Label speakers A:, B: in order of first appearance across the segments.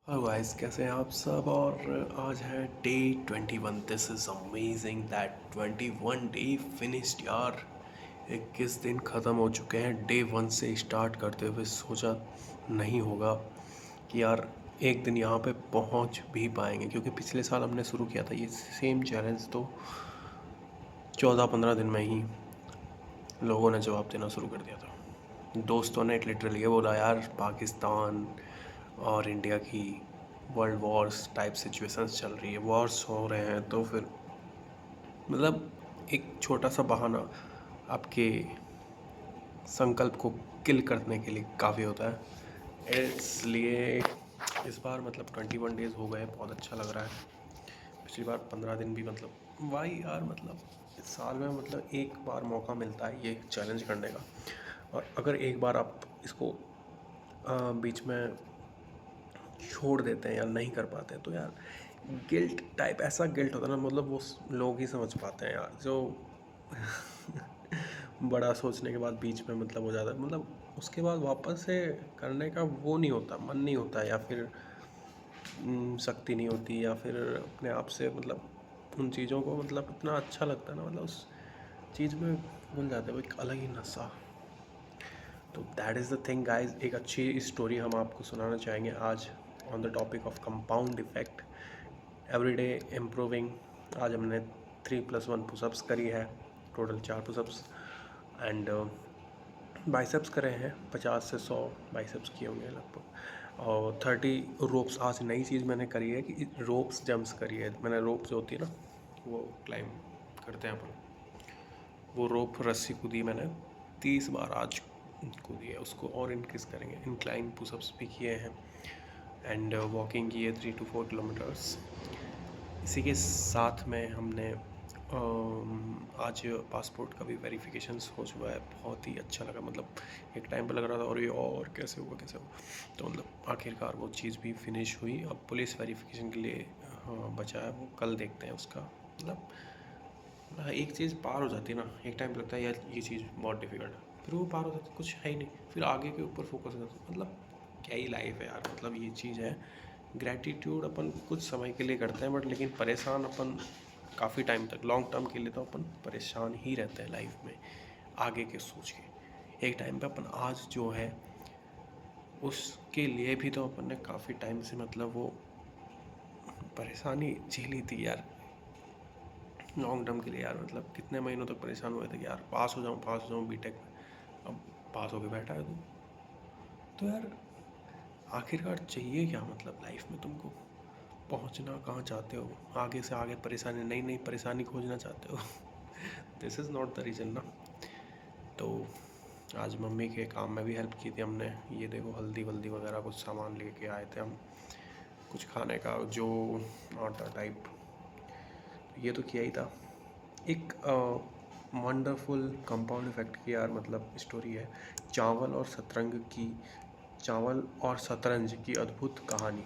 A: Hello guys, कैसे हैं आप सब। और आज है day 21। This is amazing that 21 day finished यार। 21 दिन ख़त्म हो चुके हैं। डे 1 से स्टार्ट करते हुए सोचा नहीं होगा कि यार एक दिन यहाँ पे पहुँच भी पाएंगे, क्योंकि पिछले साल हमने शुरू किया था ये सेम चैलेंज, तो 14-15 दिन में ही लोगों ने जवाब देना शुरू कर दिया था। दोस्तों ने लिटरली ये बोला, यार पाकिस्तान और इंडिया की वर्ल्ड वॉर्स टाइप सिचुएशंस चल रही है, वॉर्स हो रहे हैं, तो फिर मतलब एक छोटा सा बहाना आपके संकल्प को किल करने के लिए काफ़ी होता है। इसलिए इस बार मतलब 21 डेज़ हो गए, बहुत अच्छा लग रहा है। पिछली बार 15 दिन भी, मतलब वाही यार, मतलब इस साल में मतलब एक बार मौका मिलता है ये चैलेंज करने का। और अगर एक बार आप इसको बीच में छोड़ देते हैं या नहीं कर पाते हैं, तो यार गिल्ट टाइप, ऐसा गिल्ट होता है ना, मतलब वो लोग ही समझ पाते हैं यार, जो बड़ा सोचने के बाद बीच में मतलब हो जाता है, मतलब उसके बाद वापस से करने का वो नहीं होता, मन नहीं होता, या फिर शक्ति नहीं होती, या फिर अपने आप से मतलब उन चीज़ों को मतलब इतना अच्छा लगता है ना, मतलब उस चीज़ में घुल जाते हैं, वो एक अलग ही नशा। तो that is the thing guys. एक अच्छी स्टोरी हम आपको सुनाना चाहेंगे आज on the topic of compound effect, everyday improving. आज हमने 3+1 पुशअप्स करी है, टोटल 4 पुशअप्स, एंड बाइसेप्स करे हैं। 50 से 100 बाइसेप्स किए होंगे लगभग, और 30 रोप्स। आज नई चीज़ मैंने करी है कि रोप्स जंप्स करी है मैंने। रोप जो होती है ना, वो क्लाइंब करते हैं अपन, वो रोप रस्सी कूदी मैंने 30 बार आज कूदी है। उसको और इंक्रीज़ करेंगे। इंक्लाइन पुशअप्स भी किए हैं, एंड वॉकिंग की है 3 to 4 किलोमीटर्स। इसी के साथ में हमने आज पासपोर्ट का भी वेरिफिकेशंस हो चुका है। बहुत ही अच्छा लगा, मतलब एक टाइम पर लग रहा था और ये और कैसे होगा कैसे होगा, तो मतलब आखिरकार वो चीज़ भी फिनिश हुई। अब पुलिस वेरिफिकेशन के लिए बचा है, वो कल देखते हैं उसका। मतलब एक चीज़ पार हो जाती है ना, एक टाइम लगता है यार ये चीज़ बहुत डिफिकल्ट है, फिर वो पार हो जाती है, कुछ है ही नहीं, फिर आगे के ऊपर फोकस करते हैं। मतलब क्या ही लाइफ है यार, मतलब ये चीज़ है। ग्रैटिट्यूड अपन कुछ समय के लिए करते हैं, बट लेकिन परेशान अपन काफ़ी टाइम तक, लॉन्ग टर्म के लिए तो अपन परेशान ही रहते हैं लाइफ में, आगे के सोच के। एक टाइम पे अपन आज जो है उसके लिए भी तो अपन ने काफ़ी टाइम से मतलब वो परेशानी झेली थी यार, लॉन्ग टर्म के लिए यार। मतलब कितने महीनों तक परेशान हुए थे कि यार पास हो जाऊँ बीटेक में। अब पास होके बैठा है तू, तो यार आखिरकार चाहिए क्या, मतलब लाइफ में तुमको पहुंचना कहाँ चाहते हो, आगे से आगे परेशानी, नई नई परेशानी खोजना चाहते हो। This is not the reason ना। तो आज मम्मी के काम में भी हेल्प की थी हमने। ये देखो हल्दी वल्दी वगैरह कुछ सामान लेके आए थे हम, कुछ खाने का, जो आटा टाइप, ये तो किया ही था। एक वंडरफुल कंपाउंड इफेक्ट की यार मतलब स्टोरी है, चावल और शतरंज की। चावल और शतरंज की अद्भुत कहानी,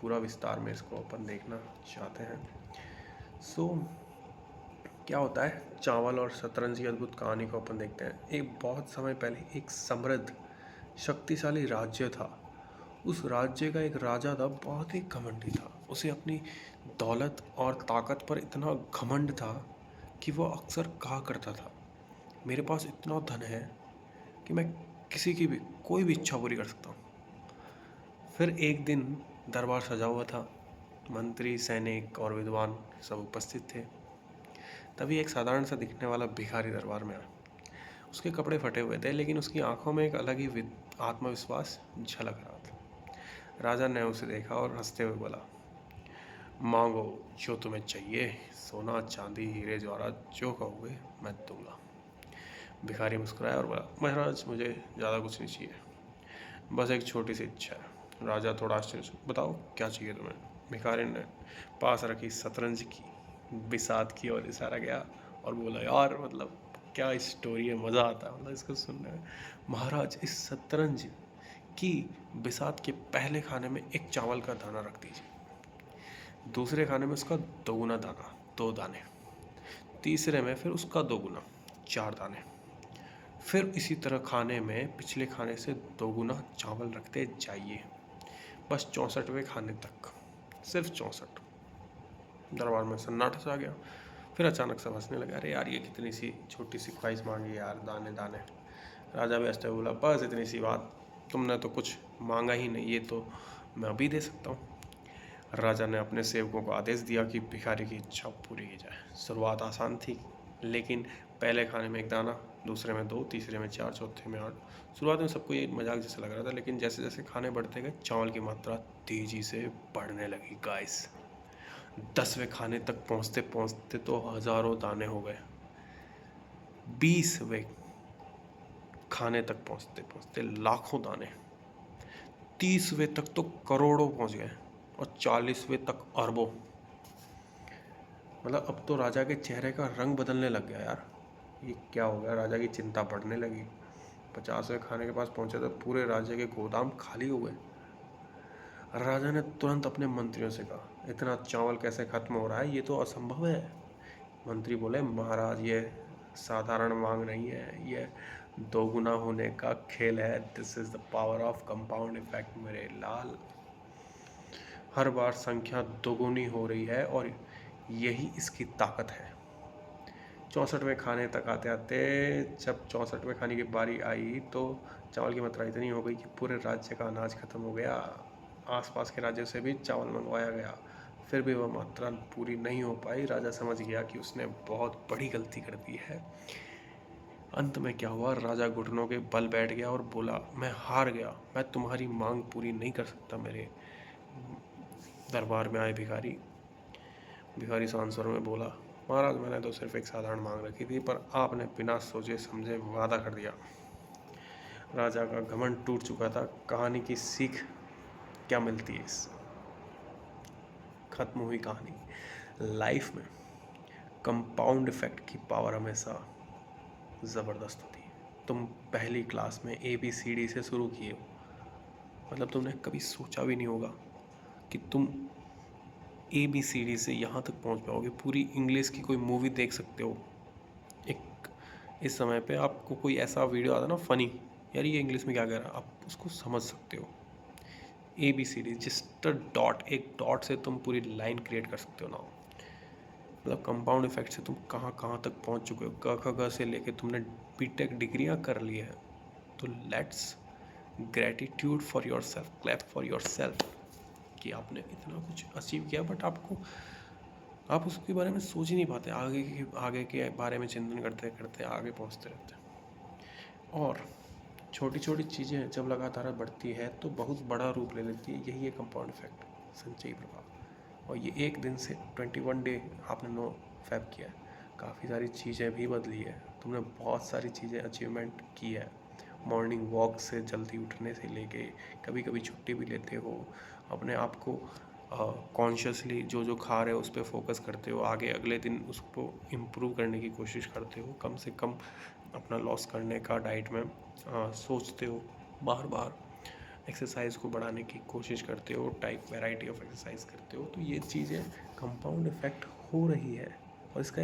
A: पूरा विस्तार में इसको अपन देखना चाहते हैं। सो क्या होता है, चावल और शतरंज की अद्भुत कहानी को अपन देखते हैं। एक बहुत समय पहले एक समृद्ध शक्तिशाली राज्य था। उस राज्य का एक राजा था, बहुत ही घमंडी था। उसे अपनी दौलत और ताकत पर इतना घमंड था कि वो अक्सर कहा करता था, मेरे पास इतना धन है कि मैं किसी की भी कोई भी इच्छा पूरी कर सकता हूँ। फिर एक दिन दरबार सजा हुआ था, मंत्री, सैनिक और विद्वान सब उपस्थित थे। तभी एक साधारण सा दिखने वाला भिखारी दरबार में आया। उसके कपड़े फटे हुए थे, लेकिन उसकी आंखों में एक अलग ही आत्मविश्वास झलक रहा था। राजा ने उसे देखा और हंसते हुए बोला, मांगो जो तुम्हें चाहिए, सोना चांदी हीरे जवाहरात जो कहोगे मैं दूंगा। भिखारी मुस्कुराया और बोला, महाराज मुझे ज़्यादा कुछ नहीं चाहिए, बस एक छोटी सी इच्छा है। राजा थोड़ा आश्चर्य से, बताओ क्या चाहिए तुम्हें। भिखारी ने पास रखी शतरंज की बिसात की ओर इशारा किया और बोला, यार मतलब क्या स्टोरी है, मज़ा आता है मतलब इसको सुनने में। महाराज, इस शतरंज की बिसात के पहले खाने में एक चावल का दाना रख दीजिए, दूसरे खाने में उसका दोगुना दाना, 2 दाने, तीसरे में फिर उसका दोगुना, 4 दाने, फिर इसी तरह खाने में पिछले खाने से दोगुना चावल रखते जाइए। बस 64वें खाने तक, सिर्फ 64। दरबार में सन्नाटा सा आ गया। फिर अचानक सब हंसने लगा, अरे यार ये कितनी सी छोटी सी ख्वाहिश मांगी यार, दाने दाने। राजा भी हंसते हुए बोला, बस इतनी सी बात, तुमने तो कुछ मांगा ही नहीं, ये तो मैं अभी दे सकता हूँ। राजा ने अपने सेवकों को आदेश दिया कि भिखारी की इच्छा पूरी की जाए। शुरुआत आसान थी, लेकिन पहले खाने में 1 दाना, दूसरे में 2, तीसरे में 4, चौथे में 8। शुरुआत में सबको ये मजाक जैसा लग रहा था, लेकिन जैसे जैसे खाने बढ़ते गए चावल की मात्रा तेजी से बढ़ने लगी गाइस। 10वें खाने तक पहुंचते पहुंचते तो हजारों दाने हो गए। 20वें खाने तक पहुंचते पहुंचते लाखों दाने। 30वें तक तो करोड़ों पहुंच गए, और 40वें तक अरबों। मतलब अब तो राजा के चेहरे का रंग बदलने लग गया यार, ये क्या हो गया। राजा की चिंता बढ़ने लगी। 50वें खाने के पास पहुंचे तो पूरे राज्य के गोदाम खाली हो गए। राजा ने तुरंत अपने मंत्रियों से कहा, इतना चावल कैसे खत्म हो रहा है, ये तो असंभव है। मंत्री बोले, महाराज ये साधारण मांग नहीं है, ये दोगुना होने का खेल है। This is the power of compound effect मेरे लाल। हर बार संख्या दोगुनी हो रही है और यही इसकी ताकत है। 64वें खाने तक आते आते जब 64वें खाने की बारी आई तो चावल की मात्रा इतनी हो गई कि पूरे राज्य का अनाज खत्म हो गया। आसपास के राज्यों से भी चावल मंगवाया गया, फिर भी वह मात्रा पूरी नहीं हो पाई। राजा समझ गया कि उसने बहुत बड़ी गलती कर दी है। अंत में क्या हुआ, राजा घुटनों के बल बैठ गया और बोला, मैं हार गया, मैं तुम्हारी मांग पूरी नहीं कर सकता। मेरे दरबार में आए भिखारी शांत स्वर में बोला, महाराज मैंने तो सिर्फ एक साधारण मांग रखी थी, पर आपने बिना सोचे समझे वादा कर दिया। राजा का घमंड टूट चुका था। कहानी की सीख क्या मिलती है इससे? खत्म हुई कहानी। लाइफ में कंपाउंड इफेक्ट की पावर हमेशा ज़बरदस्त होती है। तुम पहली क्लास में ABCD से शुरू किए हो, मतलब तुमने कभी सोचा भी नहीं होगा कि तुम ABCD से यहाँ तक पहुँच पाओगे। पूरी इंग्लिश की कोई मूवी देख सकते हो। एक इस समय पे आपको कोई ऐसा वीडियो आता ना फनी, यार ये इंग्लिश में क्या कह रहा है, आप उसको समझ सकते हो। ABCD जस्ट डॉट, एक डॉट से तुम पूरी लाइन क्रिएट कर सकते हो ना। मतलब कंपाउंड इफेक्ट से तुम कहाँ कहाँ तक पहुँच चुके हो। क ख ग से लेके तुमने BTech डिग्रियाँ कर ली है। तो let's gratitude for your self, clap for your self कि आपने इतना कुछ अचीव किया, बट आप उसके बारे में सोच ही नहीं पाते। आगे के बारे में चिंतन करते करते आगे पहुंचते रहते हैं। और छोटी छोटी चीज़ें जब लगातार बढ़ती है तो बहुत बड़ा रूप ले लेती है। यही है कंपाउंड इफेक्ट, संचयी प्रभाव। और ये एक दिन से 21 डे आपने 9 फैब किया है, काफ़ी सारी चीज़ें भी बदली है। तुमने बहुत सारी चीज़ें अचीवमेंट की है। मॉर्निंग वॉक से जल्दी उठने से लेके कभी कभी छुट्टी भी लेते हो। अपने आप को कॉन्शियसली जो जो खा रहे हो उस पर फोकस करते हो। आगे अगले दिन उसको इम्प्रूव करने की कोशिश करते हो। कम से कम अपना लॉस करने का डाइट में सोचते हो। बार बार एक्सरसाइज को बढ़ाने की कोशिश करते हो, टाइप वैरायटी ऑफ एक्सरसाइज करते हो। तो ये चीज़ें कंपाउंड इफेक्ट हो रही है और इसका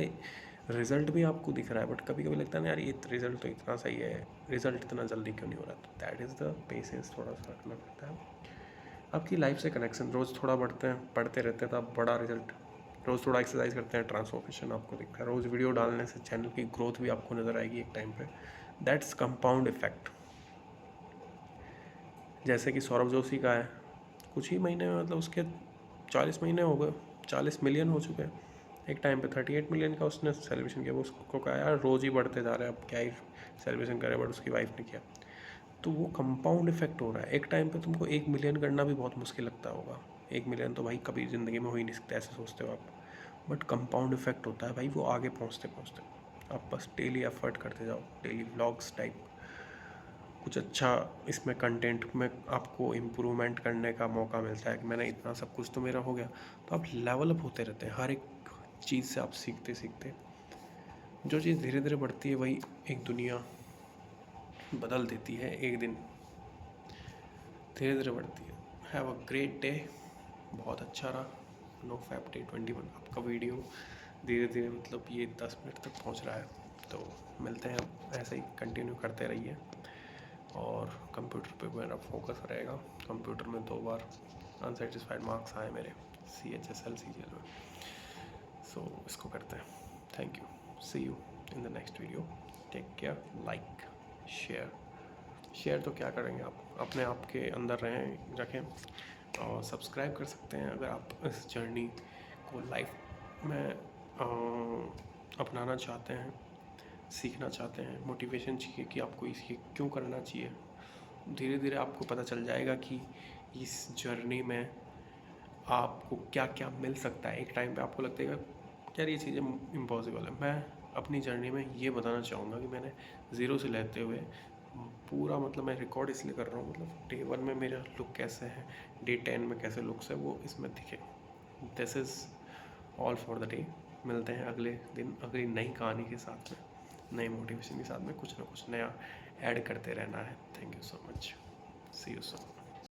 A: रिजल्ट भी आपको दिख रहा है। बट कभी कभी लगता है ना यार ये रिजल्ट तो इतना सही है, रिजल्ट इतना जल्दी क्यों नहीं हो रहा। तो दैट इज़ द पेशेंस थोड़ा सा रखना पड़ता है। आपकी लाइफ से कनेक्शन रोज़ थोड़ा बढ़ते रहते हैं तो आप बड़ा रिजल्ट। रोज़ थोड़ा एक्सरसाइज करते हैं, ट्रांसफॉर्मेशन आपको दिखता है। रोज़ वीडियो डालने से चैनल की ग्रोथ भी आपको नज़र आएगी एक टाइम पे। That's compound effect. जैसे कि सौरभ जोशी का है, कुछ ही महीने में मतलब उसके 40 महीने हो गए, 40 मिलियन हो चुके हैं। एक टाइम पे 38 मिलियन का उसने सेलिब्रेशन किया। वो उसको कहा यार रोज़ ही बढ़ते जा रहे हैं, अब क्या ही सेलिब्रेशन करे, बट उसकी वाइफ ने किया। तो वो कंपाउंड इफेक्ट हो रहा है। एक टाइम पे तुमको 1 मिलियन करना भी बहुत मुश्किल लगता होगा। 1 मिलियन तो भाई कभी ज़िंदगी में हो ही नहीं सकता, ऐसे सोचते हो आप। बट कंपाउंड इफेक्ट होता है भाई, वो आगे पहुँचते पहुँचते। आप बस डेली एफर्ट करते जाओ, डेली व्लॉग्स टाइप कुछ अच्छा इसमें कंटेंट में आपको इम्प्रूवमेंट करने का मौका मिलता है कि मैंने इतना सब कुछ तो मेरा हो गया। तो आप लेवल अप होते रहते हैं, हर एक चीज़ से आप सीखते सीखते। जो चीज़ धीरे धीरे बढ़ती है वही एक दुनिया बदल देती है एक दिन, धीरे धीरे बढ़ती है। Have a great day. बहुत अच्छा रहा नो फैप डे 21 आपका वीडियो। धीरे धीरे मतलब ये 10 मिनट तक पहुंच रहा है, तो मिलते हैं। ऐसे ही कंटिन्यू करते रहिए। और कंप्यूटर पे मेरा फोकस रहेगा। कंप्यूटर में 2 बार अनसेटिस्फाइड मार्क्स आए मेरे CHSL CGL में। सो इसको करते हैं। Thank you, see you in the next video, take care, like share तो क्या करेंगे आप, अपने आप के अंदर रखें और सब्सक्राइब कर सकते हैं अगर आप इस जर्नी को लाइफ में अपनाना चाहते हैं, सीखना चाहते हैं, मोटिवेशन चाहिए कि आपको इसे क्यों करना चाहिए। धीरे धीरे आपको पता चल जाएगा कि इस जर्नी में आपको क्या क्या मिल सकता है। एक टाइम पे आपको लगेगा यार ये चीज़ें इम्पॉसिबल है। मैं अपनी जर्नी में ये बताना चाहूँगा कि मैंने ज़ीरो से लेते हुए पूरा, मतलब मैं रिकॉर्ड इसलिए कर रहा हूँ, मतलब डे 1 में मेरा लुक कैसे है, डे 10 में कैसे लुक्स है, वो इसमें दिखे। This is all for the day. मिलते हैं अगले दिन अगली नई कहानी के साथ में, नए मोटिवेशन के साथ में। कुछ ना कुछ नया ऐड करते रहना है। Thank you so much, see you soon.